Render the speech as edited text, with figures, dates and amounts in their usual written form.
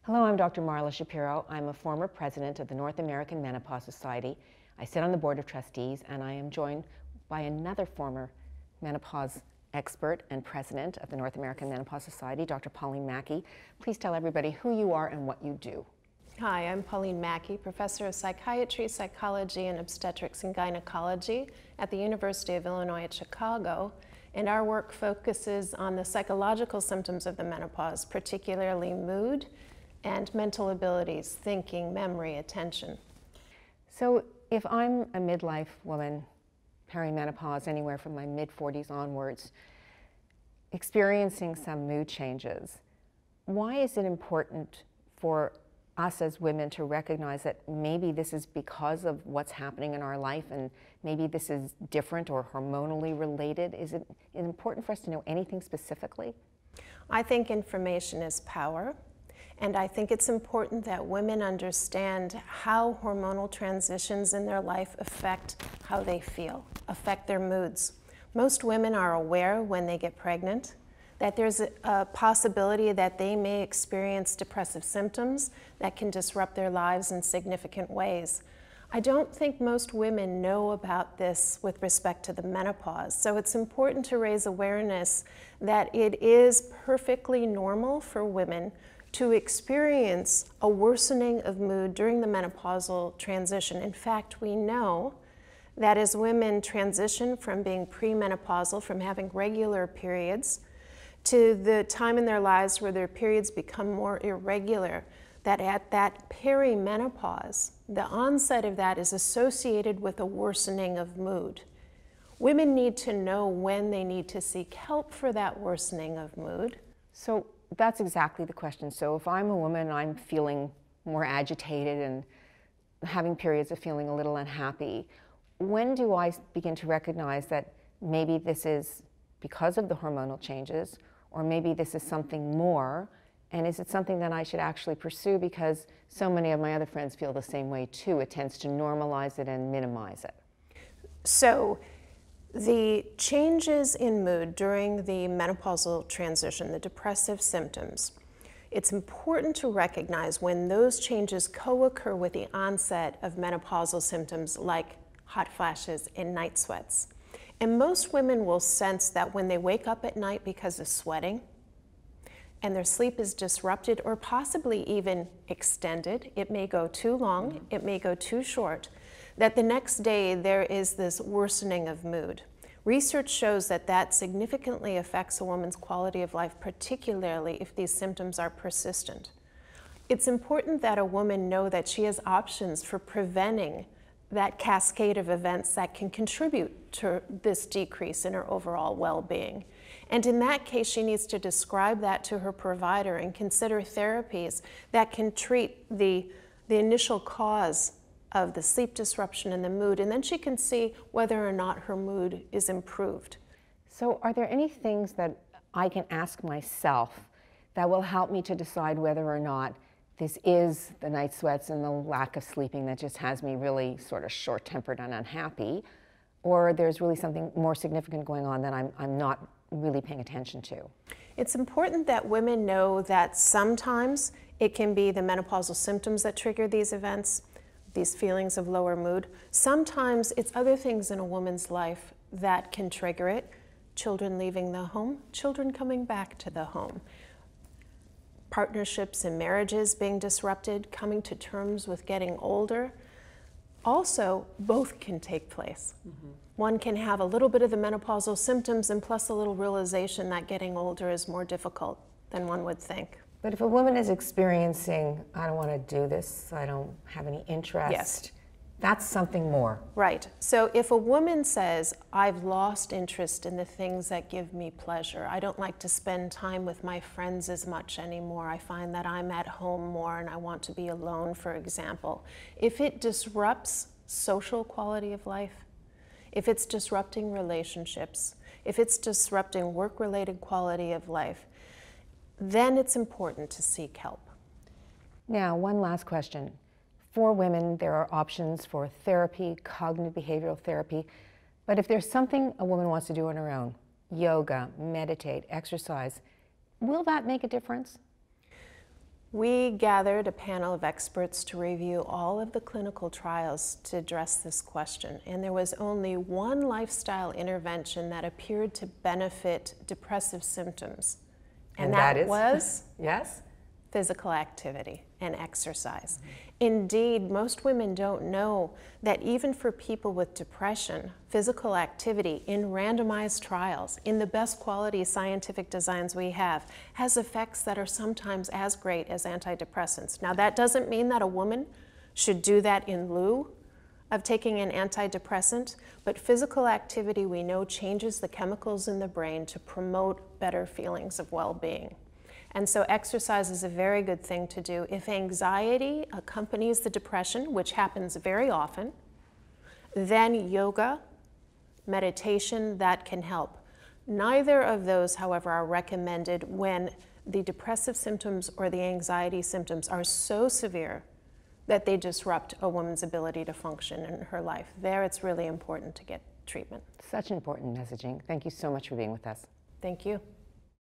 Hello, I'm Dr. Marla Shapiro. I'm a former president of the North American Menopause Society. I sit on the board of trustees, and I am joined by another former menopause expert and president of the North American Menopause Society, Dr. Pauline Mackey. Please tell everybody who you are and what you do. Hi, I'm Pauline Mackey, professor of psychiatry, psychology, and obstetrics and gynecology at the University of Illinois at Chicago. And our work focuses on the psychological symptoms of the menopause, particularly mood and mental abilities, thinking, memory, attention. So if I'm a midlife woman, perimenopause, anywhere from my mid-40s onwards, experiencing some mood changes, why is it important for us as women to recognize that maybe this is because of what's happening in our life and maybe this is different or hormonally related? Is it important for us to know anything specifically? I think information is power. And I think it's important that women understand how hormonal transitions in their life affect how they feel, affect their moods. Most women are aware when they get pregnant that there's a possibility that they may experience depressive symptoms that can disrupt their lives in significant ways. I don't think most women know about this with respect to the menopause, so it's important to raise awareness that it is perfectly normal for women to experience a worsening of mood during the menopausal transition. In fact, we know that as women transition from being premenopausal, from having regular periods, to the time in their lives where their periods become more irregular, that at that perimenopause, the onset of that is associated with a worsening of mood. Women need to know when they need to seek help for that worsening of mood. So that's exactly the question. So if I'm a woman, I'm feeling more agitated and having periods of feeling a little unhappy, when do I begin to recognize that maybe this is because of the hormonal changes, or maybe this is something more, and is it something that I should actually pursue because so many of my other friends feel the same way too? It tends to normalize it and minimize it. So the changes in mood during the menopausal transition, the depressive symptoms, it's important to recognize when those changes co-occur with the onset of menopausal symptoms like hot flashes and night sweats. And most women will sense that when they wake up at night because of sweating and their sleep is disrupted or possibly even extended, it may go too long, it may go too short, that the next day there is this worsening of mood. Research shows that that significantly affects a woman's quality of life, particularly if these symptoms are persistent. It's important that a woman know that she has options for preventing that cascade of events that can contribute to this decrease in her overall well-being. And in that case, she needs to describe that to her provider and consider therapies that can treat the initial cause of the sleep disruption and the mood, and then she can see whether or not her mood is improved. So are there any things that I can ask myself that will help me to decide whether or not this is the night sweats and the lack of sleeping that just has me really sort of short-tempered and unhappy, or there's really something more significant going on that I'm not really paying attention to? It's important that women know that sometimes it can be the menopausal symptoms that trigger these events, these feelings of lower mood. Sometimes it's other things in a woman's life that can trigger it. Children leaving the home, children coming back to the home. Partnerships and marriages being disrupted, coming to terms with getting older. Also, both can take place. One can have a little bit of the menopausal symptoms and plus a little realization that getting older is more difficult than one would think. But if a woman is experiencing, I don't want to do this, I don't have any interest, yes, that's something more. Right. So if a woman says, I've lost interest in the things that give me pleasure, I don't like to spend time with my friends as much anymore, I find that I'm at home more and I want to be alone, for example. If it disrupts social quality of life, if it's disrupting relationships, if it's disrupting work-related quality of life, then it's important to seek help. Now, one last question. For women, there are options for therapy, cognitive behavioral therapy, but if there's something a woman wants to do on her own, yoga, meditate, exercise, will that make a difference? We gathered a panel of experts to review all of the clinical trials to address this question, and there was only one lifestyle intervention that appeared to benefit depressive symptoms, and that is? was Yes? physical activity and exercise. Indeed, most women don't know that even for people with depression, physical activity in randomized trials, in the best quality scientific designs we have, has effects that are sometimes as great as antidepressants. Now, that doesn't mean that a woman should do that in lieu of taking an antidepressant, but physical activity we know changes the chemicals in the brain to promote better feelings of well-being. And so exercise is a very good thing to do. If anxiety accompanies the depression, which happens very often, then yoga, meditation, that can help. Neither of those, however, are recommended when the depressive symptoms or the anxiety symptoms are so severe that they disrupt a woman's ability to function in her life. There, it's really important to get treatment. Such important messaging. Thank you so much for being with us. Thank you.